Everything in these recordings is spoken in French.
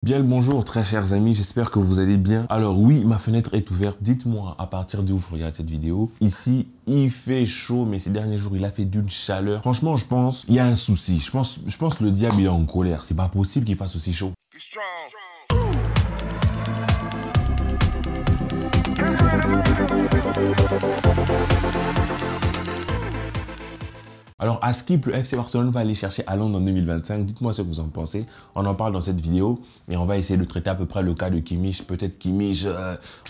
Bien le bonjour très chers amis, j'espère que vous allez bien. Alors oui, ma fenêtre est ouverte, dites-moi à partir d'où vous regardez cette vidéo. Ici, il fait chaud, mais ces derniers jours, il a fait d'une chaleur. Franchement, je pense qu'il y a un souci. Je pense que le diable il est en colère. C'est pas possible qu'il fasse aussi chaud. Alors, à Skip, le FC Barcelone va aller chercher Haaland en 2025. Dites-moi ce que vous en pensez. On en parle dans cette vidéo et on va essayer de traiter à peu près le cas de Kimmich. Peut-être Kimmich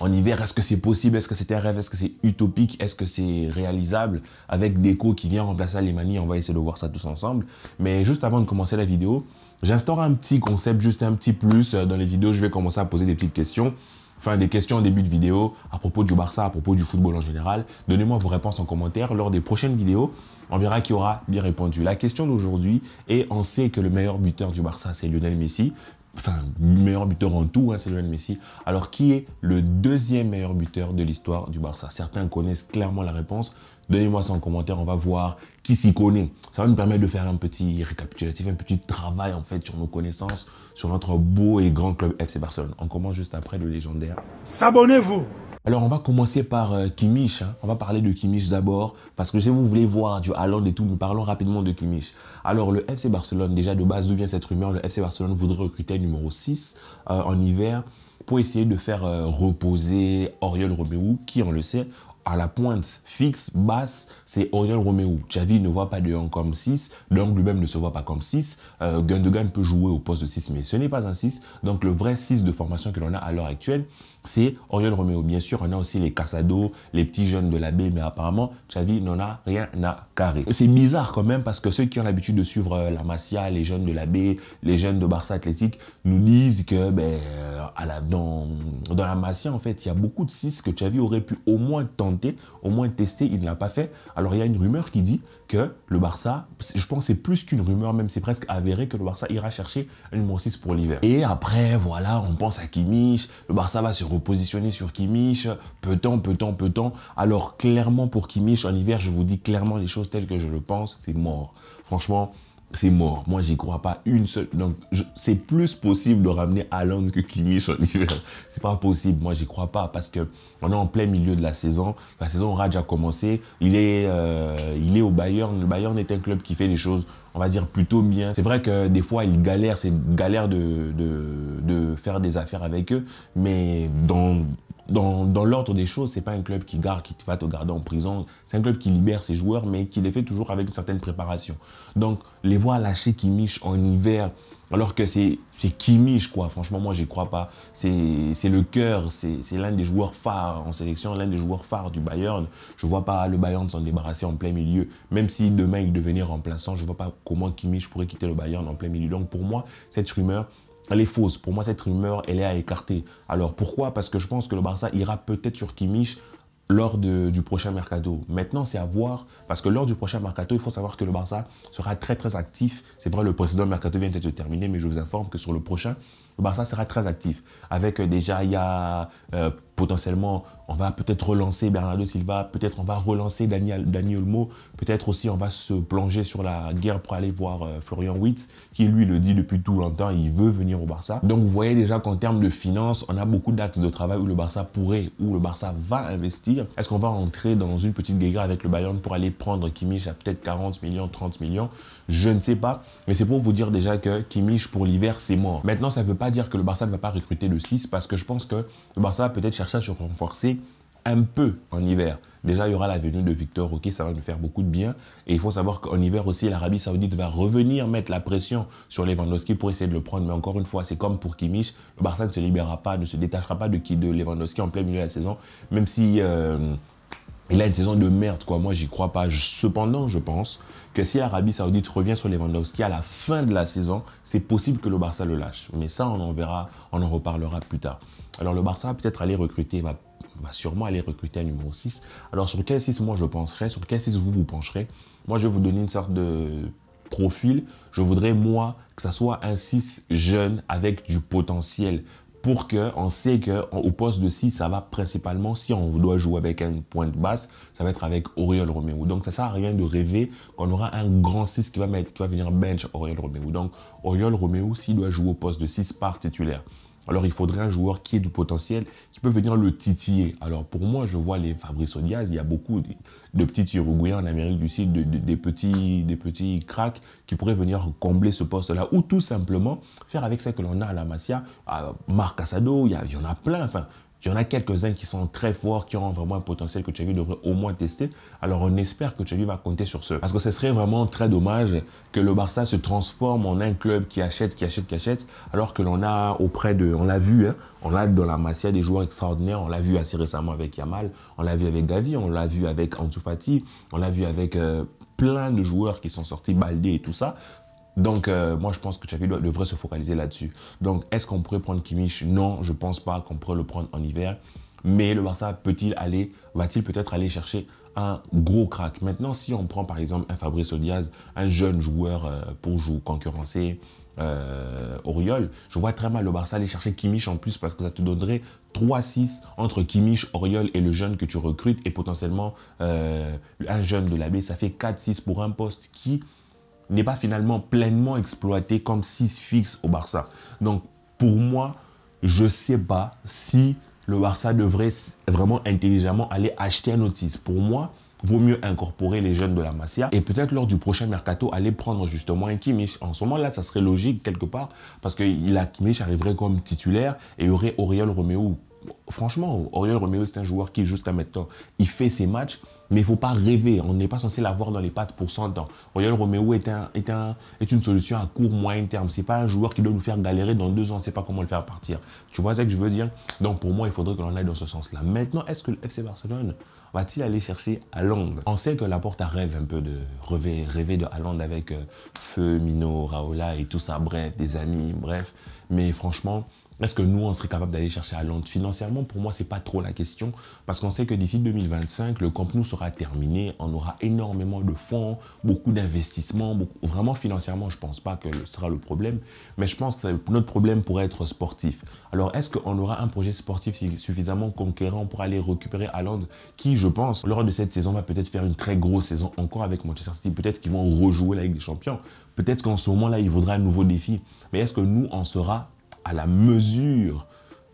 en hiver, est-ce que c'est possible? Est-ce que c'est un rêve? Est-ce que c'est utopique? Est-ce que c'est réalisable? Avec Deco qui vient remplacer Alemany, on va essayer de voir ça tous ensemble. Mais juste avant de commencer la vidéo, j'instaure un petit concept, juste un petit plus. Dans les vidéos, je vais commencer à poser des petites questions. Enfin, des questions en début de vidéo à propos du Barça, à propos du football en général. Donnez-moi vos réponses en commentaire. Lors des prochaines vidéos, on verra qui aura bien répondu. La question d'aujourd'hui est, on sait que le meilleur buteur du Barça, c'est Lionel Messi. Enfin, meilleur buteur en tout, hein, c'est Lionel Messi. Alors, qui est le deuxième meilleur buteur de l'histoire du Barça? Certains connaissent clairement la réponse. Donnez-moi ça en commentaire, on va voir qui s'y connaît. Ça va nous permettre de faire un petit récapitulatif, un petit travail en fait sur nos connaissances, sur notre beau et grand club FC Barcelone. On commence juste après le légendaire. S'abonnez-vous. Alors, on va commencer par Kimmich. On va parler de Kimmich d'abord, parce que si vous voulez voir du Haaland et tout, nous parlons rapidement de Kimmich. Alors, le FC Barcelone, déjà de base, d'où vient cette rumeur? Le FC Barcelone voudrait recruter un numéro 6 en hiver pour essayer de faire reposer Oriol Romeu, qui, on le sait, à la pointe fixe, basse, c'est Oriol Romeu. Xavi ne voit pas De Jong comme 6, De Jong lui-même ne se voit pas comme 6. Gundogan peut jouer au poste de 6, mais ce n'est pas un 6. Donc le vrai 6 de formation que l'on a à l'heure actuelle, c'est Oriol Romeu. Bien sûr, on a aussi les Casado, les petits jeunes de la B, mais apparemment, Xavi n'en a rien à carrer. C'est bizarre quand même parce que ceux qui ont l'habitude de suivre la Masia, les jeunes de la B, les jeunes de Barça Athlétique, nous disent que dans la Masia, en fait, il y a beaucoup de 6 que Xavi aurait pu au moins tenter, au moins tester, il ne l'a pas fait. Alors, il y a une rumeur qui dit que le Barça, je pense que c'est plus qu'une rumeur, même c'est presque avéré que le Barça ira chercher un numéro 6 pour l'hiver. Et après, voilà, on pense à Kimmich, le Barça va se repositionner sur Kimmich, peut-on. Alors, clairement pour Kimmich, en hiver, je vous dis clairement les choses telles que je le pense, c'est mort. Franchement, c'est mort. Moi, j'y crois pas une seule. Donc, c'est plus possible de ramener Haaland que Kimmich en hiver. C'est pas possible. Moi, j'y crois pas parce que on est en plein milieu de la saison. La saison aura déjà commencé. Il est au Bayern. Le Bayern est un club qui fait des choses, on va dire, plutôt bien. C'est vrai que des fois, il galère. C'est galère de faire des affaires avec eux. Mais dans l'ordre des choses, c'est pas un club qui va te garder en prison. C'est un club qui libère ses joueurs, mais qui les fait toujours avec une certaine préparation. Donc, les voir lâcher Kimmich en hiver, alors que c'est Kimmich, quoi. Franchement, moi, j'y crois pas. C'est le cœur, c'est l'un des joueurs phares en sélection, l'un des joueurs phares du Bayern. Je vois pas le Bayern s'en débarrasser en plein milieu. Même si demain, il devenait remplaçant, je vois pas comment Kimmich pourrait quitter le Bayern en plein milieu. Donc, pour moi, cette rumeur, elle est fausse. Pour moi, cette rumeur, elle est à écarter. Alors, pourquoi? Parce que je pense que le Barça ira peut-être sur Kimmich lors du prochain mercato. Maintenant, c'est à voir, parce que lors du prochain mercato, il faut savoir que le Barça sera très, très actif. C'est vrai, le précédent mercato vient de se terminer, mais je vous informe que sur le prochain, le Barça sera très actif. Avec déjà, il y a potentiellement, on va peut-être relancer Bernardo Silva, peut-être on va relancer Dani Olmo, peut-être aussi on va se plonger sur la guerre pour aller voir Florian Wirtz, qui lui le dit depuis tout longtemps, il veut venir au Barça. Donc vous voyez déjà qu'en termes de finances, on a beaucoup d'axes de travail où le Barça pourrait, où le Barça va investir. Est-ce qu'on va entrer dans une petite guerre avec le Bayern pour aller prendre Kimmich à peut-être 40 millions, 30 millions? Je ne sais pas, mais c'est pour vous dire déjà que Kimmich pour l'hiver, c'est mort. Maintenant, ça ne veut pas dire que le Barça ne va pas recruter le 6, parce que je pense que le Barça va peut-être chercher à se renforcer un peu en hiver. Déjà, il y aura la venue de Victor, ok, ça va nous faire beaucoup de bien. Et il faut savoir qu'en hiver aussi, l'Arabie Saoudite va revenir mettre la pression sur Lewandowski pour essayer de le prendre. Mais encore une fois, c'est comme pour Kimmich, le Barça ne se libérera pas, ne se détachera pas de Lewandowski en plein milieu de la saison, même si il a une saison de merde, quoi. Moi, j'y crois pas. Cependant, je pense que si l'Arabie Saoudite revient sur Lewandowski à la fin de la saison, c'est possible que le Barça le lâche. Mais ça, on en verra, on en reparlera plus tard. Alors, le Barça va peut-être aller recruter, va sûrement aller recruter un numéro 6. Alors, sur quel 6 moi je penserais, sur quel 6 vous pencherez? Moi, je vais vous donner une sorte de profil. Je voudrais, moi, que ça soit un 6 jeune avec du potentiel. pour qu'on sait qu'au poste de 6, ça va principalement, si on doit jouer avec une pointe basse, ça va être avec Oriol Romeu. Donc, ça ne sert à rien de rêver qu'on aura un grand 6 qui va venir bench Oriol Romeu. Donc, Oriol Romeu, s'il doit jouer au poste de 6 par titulaire, alors il faudrait un joueur qui ait du potentiel, qui peut venir le titiller. Alors pour moi, je vois les Fabrizio Diaz, il y a beaucoup de petits Uruguayens en Amérique du Sud, des petits cracks qui pourraient venir combler ce poste-là. Ou tout simplement faire avec ce que l'on a à la Masia, à Marc Casado, il y en a plein. Enfin, il y en a quelques-uns qui sont très forts, qui ont vraiment un potentiel que Xavi devrait au moins tester. Alors on espère que Xavi va compter sur ce. Parce que ce serait vraiment très dommage que le Barça se transforme en un club qui achète, alors que l'on a auprès de, on l'a vu, hein, on a dans la Masia des joueurs extraordinaires, on l'a vu assez récemment avec Yamal, on l'a vu avec Gavi, on l'a vu avec Ansu Fati, on l'a vu avec plein de joueurs qui sont sortis, Baldé et tout ça. Donc, moi, je pense que Xavi devrait se focaliser là-dessus. Donc, est-ce qu'on pourrait prendre Kimmich? Non, je ne pense pas qu'on pourrait le prendre en hiver. Mais le Barça va-t-il peut-être aller chercher un gros crack? Maintenant, si on prend par exemple un Fabrizio Diaz, un jeune joueur pour concurrencer Oriol, je vois très mal le Barça aller chercher Kimmich en plus parce que ça te donnerait 3-6 entre Kimmich, Oriol et le jeune que tu recrutes et potentiellement un jeune de la B. Ça fait 4-6 pour un poste qui n'est pas finalement pleinement exploité comme 6 fixe au Barça. Donc, pour moi, je ne sais pas si le Barça devrait vraiment intelligemment aller acheter un autre 6. Pour moi, vaut mieux incorporer les jeunes de la Masia et peut-être lors du prochain mercato, aller prendre justement un Kimmich. En ce moment-là, ça serait logique quelque part parce que Kimmich arriverait comme titulaire et il y aurait Oriol Romeu. Franchement, Oriol Romeu, c'est un joueur qui, jusqu'à maintenant, il fait ses matchs, mais il ne faut pas rêver. On n'est pas censé l'avoir dans les pattes pour 100 ans. Oriol Romeu est une solution à court, moyen terme. Ce n'est pas un joueur qui doit nous faire galérer dans 2 ans. On ne sait pas comment le faire partir. Tu vois ce que je veux dire? Donc, pour moi, il faudrait que l'on aille dans ce sens-là. Maintenant, est-ce que le FC Barcelone va-t-il aller chercher Haaland? On sait que Laporta rêve un peu de rêver de Haaland avec Feu, Mino, Raola et tout ça. Bref, des amis, bref. Mais franchement, est-ce que nous, on serait capable d'aller chercher Haaland? Financièrement, pour moi, ce n'est pas trop la question parce qu'on sait que d'ici 2025, le Camp Nou sera terminé. On aura énormément de fonds, beaucoup d'investissements. Vraiment, financièrement, je ne pense pas que ce sera le problème. Mais je pense que notre problème pourrait être sportif. Alors, est-ce qu'on aura un projet sportif suffisamment conquérant pour aller récupérer Haaland qui, je pense, lors de cette saison, va peut-être faire une très grosse saison encore avec Manchester City. Peut-être qu'ils vont rejouer la Ligue des Champions. Peut-être qu'en ce moment-là, il vaudra un nouveau défi. Mais est-ce que nous, on sera à la mesure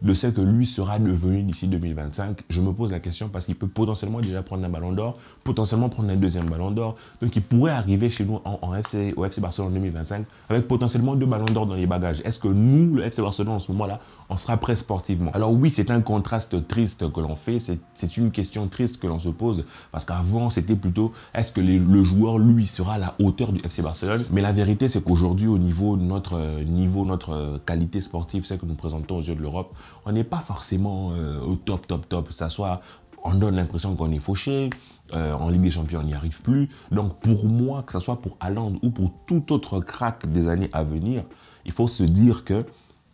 de ce que lui sera devenu d'ici 2025, je me pose la question parce qu'il peut potentiellement déjà prendre un ballon d'or, potentiellement prendre un deuxième ballon d'or. Donc, il pourrait arriver chez nous au FC Barcelone en 2025 avec potentiellement 2 ballons d'or dans les bagages. Est-ce que nous, le FC Barcelone, en ce moment-là, on sera prêt sportivement? Alors oui, c'est un contraste triste que l'on fait. C'est une question triste que l'on se pose parce qu'avant, c'était plutôt est-ce que le joueur, lui, sera à la hauteur du FC Barcelone? Mais la vérité, c'est qu'aujourd'hui, au niveau de notre qualité sportive, celle que nous présentons aux yeux de l'Europe, on n'est pas forcément au top. Ça soit, on donne l'impression qu'on est fauché, en Ligue des Champions, on n'y arrive plus. Donc pour moi, que ce soit pour Haaland ou pour tout autre crack des années à venir, il faut se dire que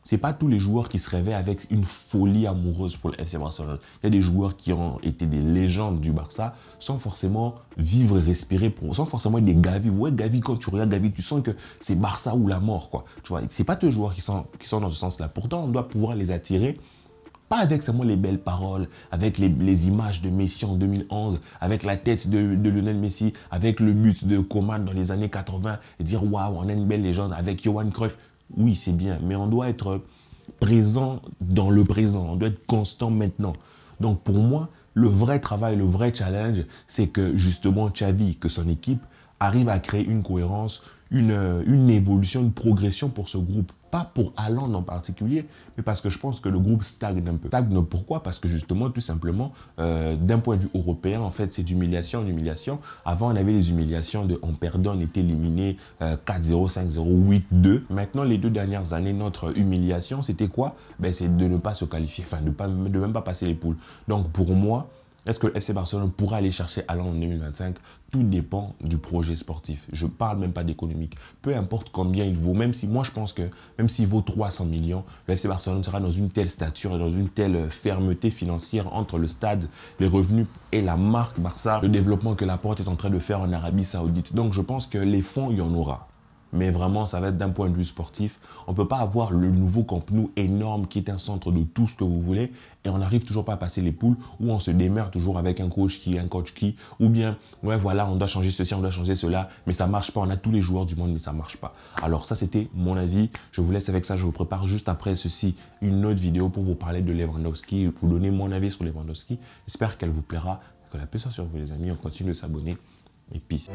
ce n'est pas tous les joueurs qui se réveillent avec une folie amoureuse pour le FC Barcelone. Il y a des joueurs qui ont été des légendes du Barça sans forcément vivre et respirer, sans forcément être des Gavi. Ouais, Gavi, quand tu regardes Gavi, tu sens que c'est Barça ou la mort, quoi. Tu vois, ce n'est pas tous les joueurs qui sont dans ce sens-là. Pourtant, on doit pouvoir les attirer. Pas avec seulement les belles paroles, avec les images de Messi en 2011, avec la tête de Lionel Messi, avec le but de Coman dans les années 80 et dire waouh, on a une belle légende avec Johan Cruyff. Oui, c'est bien, mais on doit être présent dans le présent, on doit être constant maintenant. Donc pour moi, le vrai travail, le vrai challenge, c'est que justement Xavi, que son équipe arrive à créer une cohérence, une évolution, une progression pour ce groupe. Pas pour Haaland en particulier, mais parce que je pense que le groupe stagne un peu. Stagne pourquoi? Parce que justement, tout simplement, d'un point de vue européen, en fait, c'est d'humiliation en humiliation. Avant, on avait les humiliations de on perdait, on était éliminé 4-0, 5-0, 8-2. Maintenant, les 2 dernières années, notre humiliation, c'était quoi? Ben, c'est de ne pas se qualifier, enfin, de même pas passer les poules. Donc, pour moi, est-ce que le FC Barcelone pourra aller chercher Haaland en 2025? Tout dépend du projet sportif. Je ne parle même pas d'économique. Peu importe combien il vaut, même si moi je pense que même s'il vaut 300 millions, le FC Barcelone sera dans une telle stature et dans une telle fermeté financière entre le stade, les revenus et la marque Barça, le développement que Laporte est en train de faire en Arabie Saoudite. Donc je pense que les fonds, il y en aura. mais vraiment, ça va être d'un point de vue sportif. On ne peut pas avoir le nouveau Camp Nou énorme qui est un centre de tout ce que vous voulez et on n'arrive toujours pas à passer les poules où on se démerde toujours avec un coach qui, ou bien, ouais, voilà, on doit changer ceci, on doit changer cela, mais ça ne marche pas. On a tous les joueurs du monde, mais ça ne marche pas. Alors, ça, c'était mon avis. Je vous laisse avec ça. Je vous prépare juste après ceci une autre vidéo pour vous parler de Lewandowski, vous donner mon avis sur Lewandowski. J'espère qu'elle vous plaira. Que la paix soit sur vous, les amis. On continue de s'abonner. Et peace.